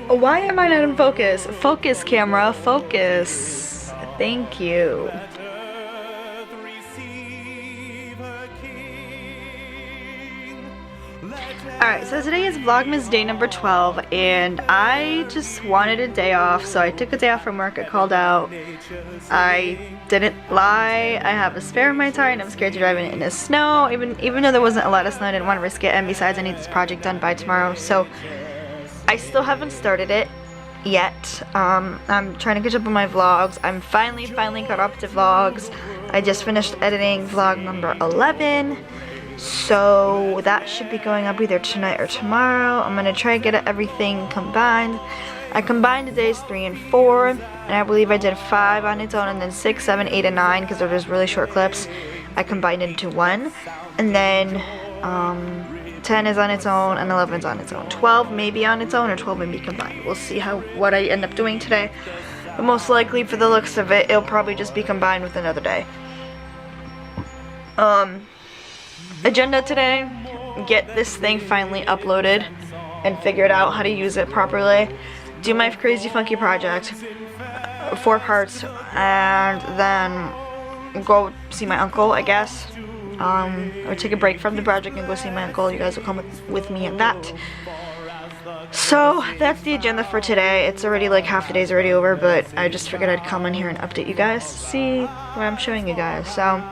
Why am I not in focus? Focus, camera, focus. Thank you. Alright, so today is Vlogmas day number 12, and I just wanted a day off, so I took a day off from work. I called out. I didn't lie. I have a spare in my tire, and I'm scared to drive in the snow. Even though there wasn't a lot of snow, I didn't want to risk it, and besides, I need this project done by tomorrow, so I still haven't started it yet. I'm trying to catch up on my vlogs. I'm finally caught up to vlogs. I just finished editing vlog number 11. So that should be going up either tonight or tomorrow. I'm gonna try to get everything combined. I combined the days 3 and 4, and I believe I did 5 on its own, and then 6, 7, 8, and 9 because they're just really short clips. I combined into one, and then 10 is on its own, and 11 is on its own. 12 may be on its own, or 12 may be combined. We'll see what I end up doing today. But most likely, for the looks of it, it'll probably just be combined with another day. Agenda today, get this thing finally uploaded and figured out how to use it properly, do my crazy funky project, 4 parts, and then go see my uncle, I guess, or take a break from the project and go see my uncle. You guys will come with me in that. So that's the agenda for today. It's already like half the day's already over, but I just figured I'd come in here and update you guys, see what I'm showing you guys. So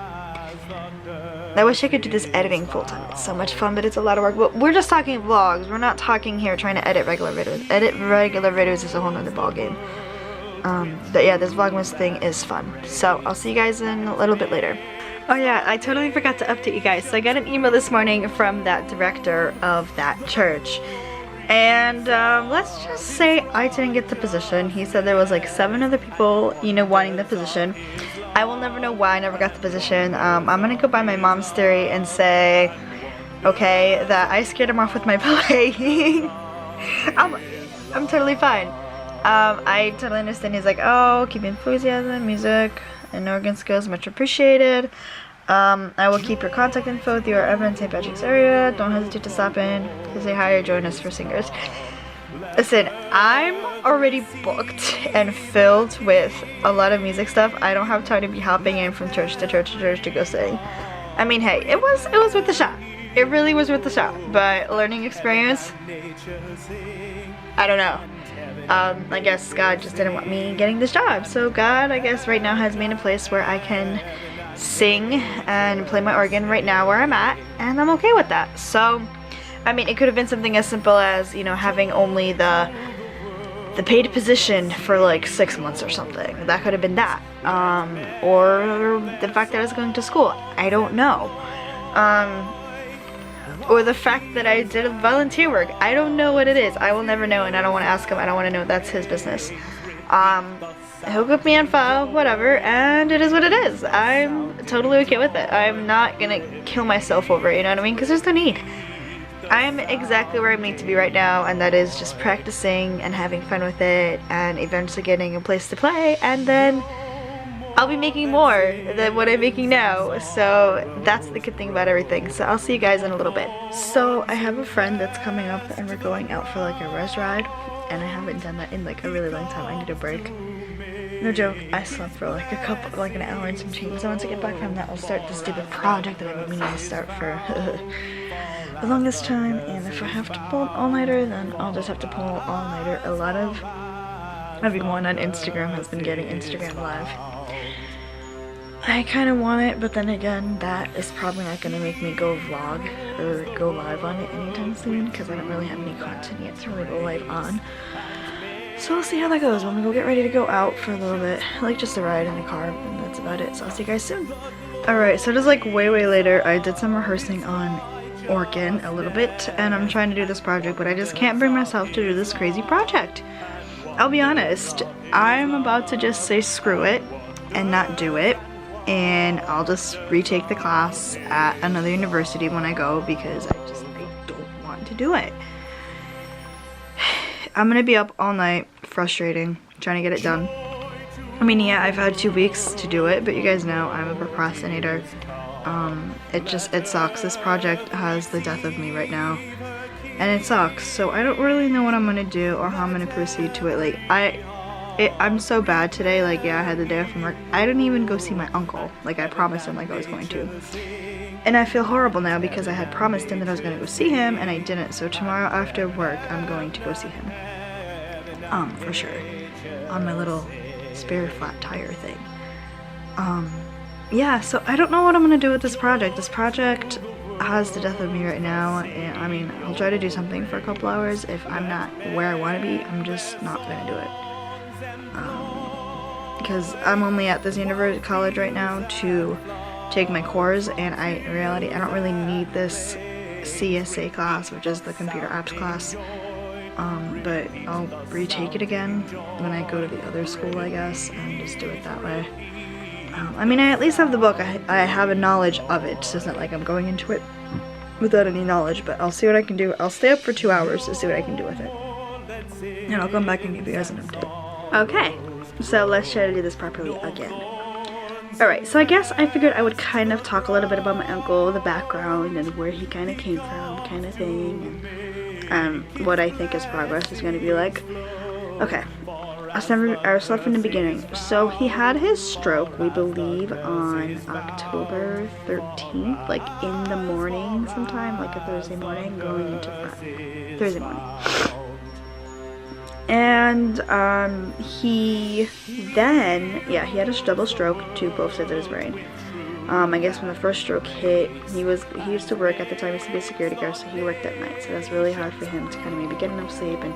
I wish I could do this editing full time. It's so much fun, but it's a lot of work. But we're just talking vlogs. We're not talking here trying to edit regular videos. Edit regular videos is a whole nother ballgame. But yeah, this Vlogmas thing is fun. So I'll see you guys in a little bit later. Oh yeah, I totally forgot to update you guys. So I got an email this morning from that director of that church. And let's just say I didn't get the position. He said there was like 7 other people, you know, wanting the position. I will never know why I never got the position. I'm gonna go by my mom's theory and say, okay, that I scared him off with my playing. I'm totally fine. I totally understand. He's like, oh, keep enthusiasm, music, and organ skills much appreciated. I will keep your contact info with your ever in St. Patrick's area. Don't hesitate to stop in to say hi or join us for singers. Listen, I'm already booked and filled with a lot of music stuff. I don't have time to be hopping in from church to church to church to go sing. I mean, hey, it was worth the shot. It really was worth the shot. But learning experience, I don't know. I guess God just didn't want me getting this job. So God, I guess, right now has me in a place where I can sing and play my organ right now where I'm at, and I'm okay with that. So I mean, it could have been something as simple as, you know, having only the paid position for like 6 months or something. That could have been that. Or the fact that I was going to school. I don't know. Or the fact that I did volunteer work. I don't know what it is. I will never know, and I don't want to ask him. I don't want to know. That's his business. He'll put me on file, whatever, and it is what it is. I'm totally okay with it. I'm not gonna kill myself over it, you know what I mean? Because there's no need. I'm exactly where I need to be right now, and that is just practicing and having fun with it, and eventually getting a place to play, and then I'll be making more than what I'm making now. So that's the good thing about everything. So I'll see you guys in a little bit. So I have a friend that's coming up, and we're going out for like a res ride, and I haven't done that in like a really long time. I need a break. No joke, I slept for like an hour and some change. So once I get back from that, I'll start the stupid project that I've been meaning to start for the longest time. And if I have to pull an all-nighter, then I'll just have to pull an all-nighter. A lot of everyone on Instagram has been getting Instagram Live. I kind of want it, but then again, that is probably not going to make me go vlog or go live on it anytime soon, because I don't really have any content yet to really go live on. So I'll see how that goes when we go get ready to go out for a little bit, like just a ride in the car, and that's about it. So I'll see you guys soon. Alright, so just like way later, I did some rehearsing on organ a little bit, and I'm trying to do this project, but I just can't bring myself to do this crazy project. I'll be honest, I'm about to just say screw it and not do it, and I'll just retake the class at another university when I go, because I don't want to do it. I'm gonna be up all night, frustrating, trying to get it done. I mean, yeah, I've had 2 weeks to do it, but you guys know I'm a procrastinator. It sucks. This project has the death of me right now. and it sucks. So I don't really know what I'm gonna do or how I'm gonna proceed to it. Like I'm so bad today. Like, yeah, I had the day off from work. I didn't even go see my uncle. Like, I promised him like I was going to. And I feel horrible now because I had promised him that I was gonna go see him and I didn't. So tomorrow after work, I'm going to go see him. For sure. On my little spare flat tire thing. Yeah, so I don't know what I'm gonna do with this project. This project has the death of me right now. And I mean, I'll try to do something for a couple hours. If I'm not where I want to be, I'm just not gonna do it. Because I'm only at this college right now to take my course, and in reality I don't really need this CSA class, which is the computer apps class. But I'll retake it again when I go to the other school, I guess, and just do it that way. I mean, I at least have the book. I have a knowledge of it, so it's not like I'm going into it without any knowledge, but I'll see what I can do. I'll stay up for 2 hours to see what I can do with it. And I'll come back and give you guys an update. Okay, so let's try to do this properly again. Alright, so I guess I figured I would kind of talk a little bit about my uncle, the background, and where he kind of came from, kind of thing, and what I think his progress is going to be like. Okay, I'll start from the beginning. So he had his stroke, we believe, on October 13th, like in the morning sometime, like a Thursday morning, going into Thursday morning. And he then, yeah, he had a double stroke to both sides of his brain. I guess when the first stroke hit, he used to work at the time. He used to be a security guard, so he worked at night. So that's really hard for him to kind of maybe get enough sleep. And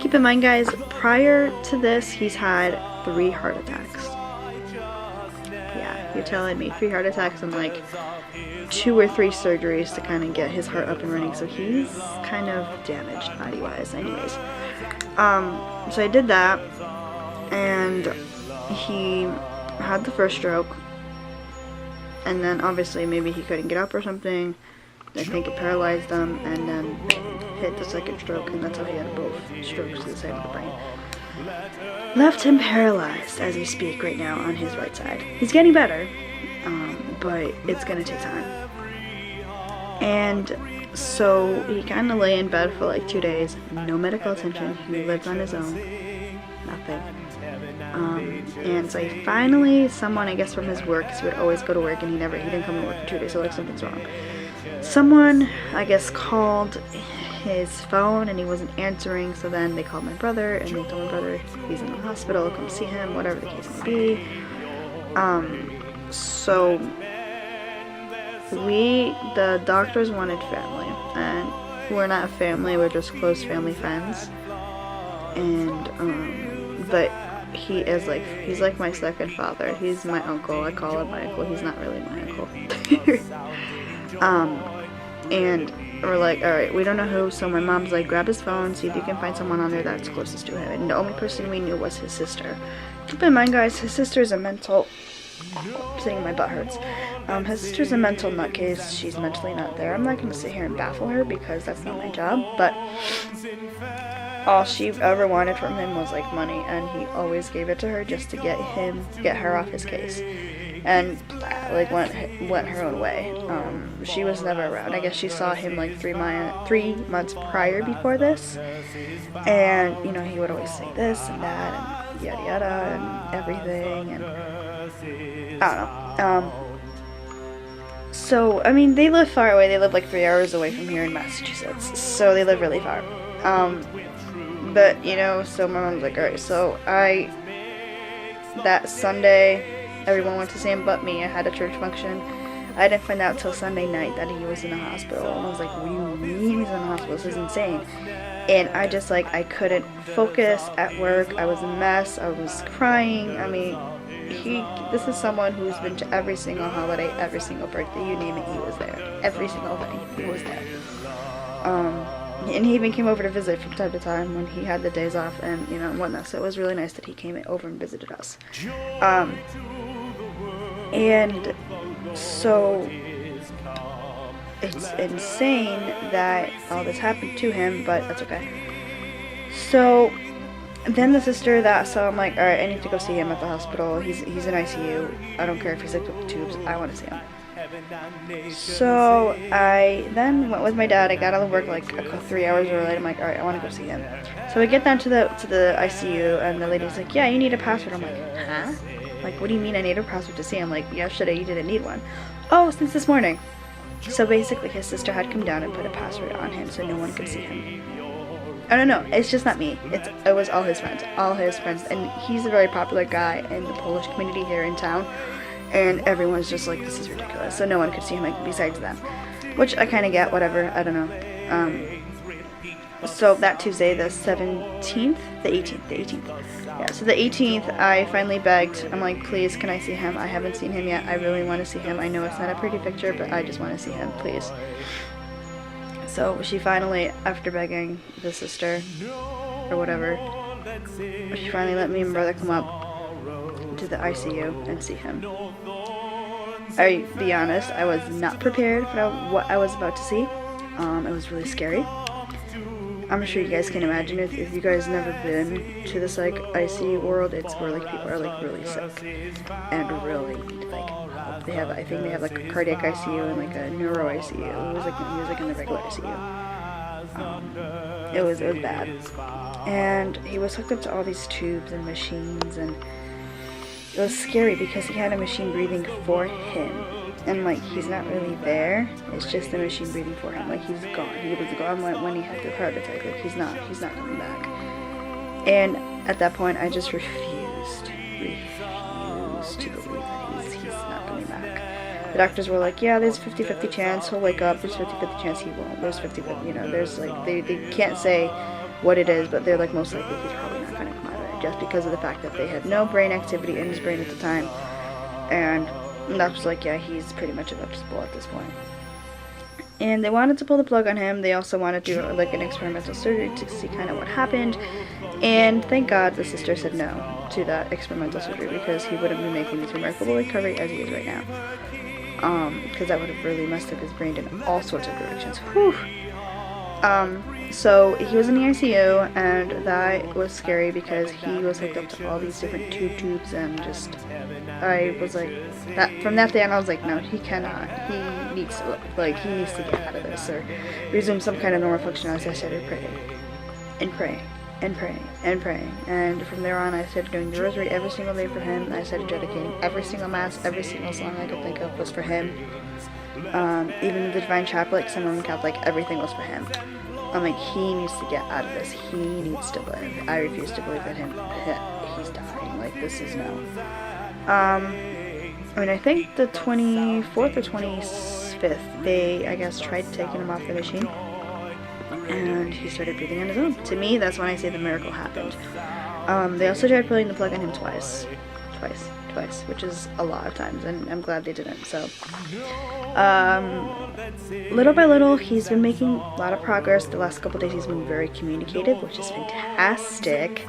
keep in mind, guys, prior to this, he's had 3 heart attacks. Yeah, you're telling me 3 heart attacks and like 2 or 3 surgeries to kind of get his heart up and running. So he's kind of damaged body-wise, anyways. So I did that, and he had the first stroke, and then obviously maybe he couldn't get up or something. I think it paralyzed him, and then hit the second stroke, and that's how he had both strokes to the side of the brain. Left him paralyzed as we speak right now on his right side. He's getting better, but it's gonna take time. And so he kind of lay in bed for like 2 days, no medical attention. He lived on his own, nothing. And so he finally, someone, I guess from his work, because he would always go to work and he didn't come to work for 2 days, so like something's wrong. Someone, I guess, called his phone and he wasn't answering, so then they called my brother and they told my brother he's in the hospital, come see him, whatever the case may be. So the doctors wanted family, and we're not family, we're just close family friends. And but he's like my second father. He's my uncle. I call him my uncle. He's not really my uncle. And we're like, alright, we don't know who, so my mom's like, grab his phone, see if you can find someone on there that's closest to him. And the only person we knew was his sister. Keep in mind, guys, his sister's a mental, saying my butt hurts. His sister's a mental nutcase. She's mentally not there. I'm not going to sit here and baffle her because that's not my job, but all she ever wanted from him was like money, and he always gave it to her just to get her off his case, and like went her own way. She was never around. I guess she saw him like 3 months prior before this, and you know, he would always say this and that and yada yada and everything, and I don't know. So I mean, they live far away. They live like 3 hours away from here in Massachusetts, so they live really far. But, you know, so my mom's like, alright, so that Sunday, everyone went to see him but me. I had a church function. I didn't find out till Sunday night that he was in the hospital. And I was like, what do you mean he's in the hospital? This is insane. And I just, like, I couldn't focus at work. I was a mess. I was crying. I mean, this is someone who's been to every single holiday, every single birthday, you name it, he was there. Every single thing, he was there. And he even came over to visit from time to time when he had the days off and, you know, and whatnot. So it was really nice that he came over and visited us. And so it's insane that all this happened to him, but that's okay. So then the sister that saw him, like, alright, I need to go see him at the hospital. He's in ICU. I don't care if he's like with the tubes. I want to see him. So I then went with my dad. I got out of work like 3 hours early. I'm like, all right, I want to go see him. So we get down to the ICU, and the lady's like, yeah, you need a password. I'm like, huh? Like, what do you mean I need a password to see him? Like, yesterday you didn't need one. Oh, since this morning. So basically, his sister had come down and put a password on him so no one could see him. I don't know, it's just not me. It was all his friends, and he's a very popular guy in the Polish community here in town, and everyone's just like, this is ridiculous. So no one could see him like, besides them, which I kind of get, whatever, I don't know. So that Tuesday, the 17th, the 18th, yeah, so the 18th, I finally begged, I'm like, please, can I see him? I haven't seen him yet, I really want to see him. I know it's not a pretty picture, but I just want to see him, please. So she finally, after begging the sister, or whatever, she finally let me and brother come up to the ICU and see him. I'll be honest, I was not prepared for what I was about to see. It was really scary. I'm sure you guys can imagine it. If you guys never been to this like ICU world, it's where like people are like really sick and really need like help. They have, I think they have like a cardiac ICU and like a neuro ICU. He was like in the regular ICU. It was bad, and he was hooked up to all these tubes and machines, and it was scary because he had a machine breathing for him. And like, he's not really there, it's just the machine breathing for him. Like, he's gone. He was gone when he had the heart attack. Like, he's not coming back. And at that point, I just refused to believe that he's not coming back. The doctors were like, yeah, there's 50-50 chance he'll wake up, there's 50-50 chance he won't, there's 50-50, you know, there's like, they can't say what it is, but they're like, most likely he's probably not going to come out of it, just because of the fact that they had no brain activity in his brain at the time. And that was like, yeah, he's pretty much electable at this point. And they wanted to pull the plug on him. They also wanted to do like an experimental surgery to see kind of what happened. And thank God the sister said no to that experimental surgery, because he wouldn't be making this remarkable recovery as he is right now. Because that would have really messed up his brain in all sorts of directions. Whew. So he was in the ICU, and that was scary because he was hooked up to all these different tubes, and just, I was like, from that day on I was like, no, he cannot, he needs to get out of this, or resume some kind of normal function. As I started praying, and praying, and praying, and praying, and from there on I started doing the rosary every single day for him. I started dedicating every single mass, every single song I could think of was for him. Even the Divine Chaplet, some Roman Catholic, everything was for him. I'm like, he needs to get out of this. He needs to live. I refuse to believe that he's dying. Like, this is no. I mean, I think the 24th or 25th, they, I guess, tried taking him off the machine, and he started breathing on his own. To me, that's when I say the miracle happened. They also tried pulling the plug on him twice, which is a lot of times, and I'm glad they didn't. So, little by little, he's been making a lot of progress. The last couple days, he's been very communicative, which is fantastic.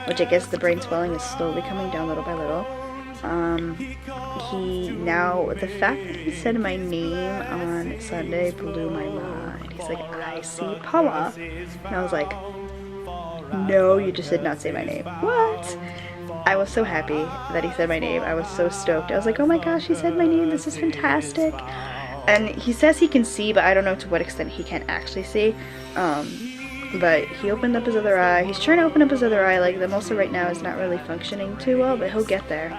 Which I guess the brain swelling is slowly coming down little by little. The fact that he said my name on Sunday blew my mind. He's like, I see Paula, and I was like, no, you just did not say my name. What? I was so happy that he said my name. I was so stoked. I was like, oh my gosh, he said my name. This is fantastic. And he says he can see, but I don't know to what extent he can actually see. But he opened up his other eye. He's trying to open up his other eye. Like, the muscle right now is not really functioning too well, but he'll get there.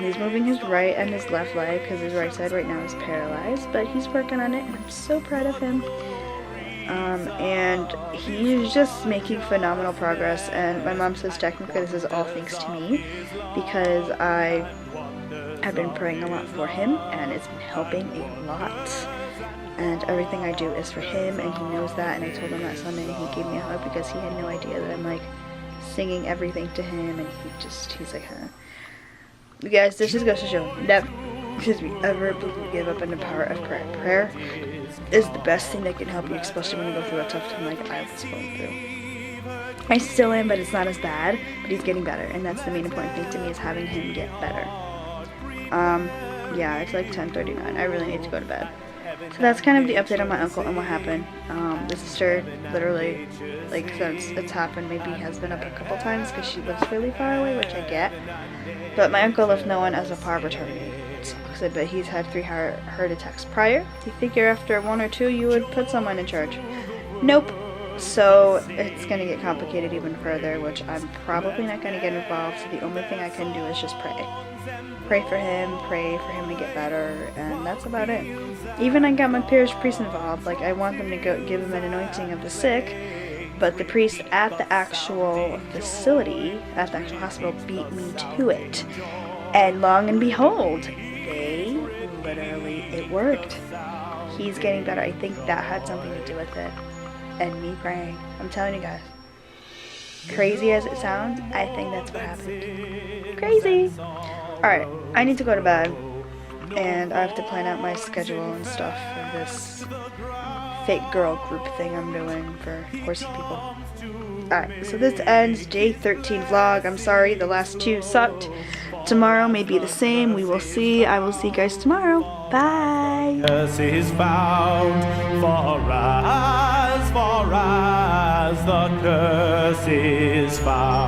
He's moving his right and his left leg because his right side right now is paralyzed, but he's working on it, and I'm so proud of him. And he's just making phenomenal progress, and my mom says technically this is all thanks to me, because I have been praying a lot for him, and it's been helping a lot, and everything I do is for him, and he knows that. And I told him that Sunday, and he gave me a hug because he had no idea that I'm like singing everything to him, and he's like, huh. You guys, this just goes to show, never ever give up on the power of prayer. Prayer is the best thing that can help you, especially when you go through a tough time like I was going through. I still am, but it's not as bad, but he's getting better, and that's the main important thing to me, is having him get better. Yeah, it's like 10:39. I really need to go to bed. So that's kind of the update on my uncle and what happened. The sister literally, like, since it's happened, maybe has been up a couple times because she lives really far away, which I get. But my uncle left no one as a power of attorney. It sucks. exit, but he's had 3 heart attacks prior. You figure after 1 or 2 you would put someone in charge. Nope. So it's gonna get complicated even further, which I'm probably not gonna get involved. So the only thing I can do is just pray. Pray for him to get better, and that's about it. Even I got my parish priest involved. Like, I want them to go give him an anointing of the sick, but the priest at the actual facility, at the actual hospital, beat me to it. And long and behold, it worked. He's getting better. I think that had something to do with it. And me praying. I'm telling you guys. Crazy as it sounds, I think that's what happened. Crazy! Alright, I need to go to bed. And I have to plan out my schedule and stuff for this fake girl group thing I'm doing for horsey people. Alright, so this ends day 13 vlog. I'm sorry, the last 2 sucked. Tomorrow may be the same. We will see. I will see you guys tomorrow. Bye! Is found for us, the curse is found.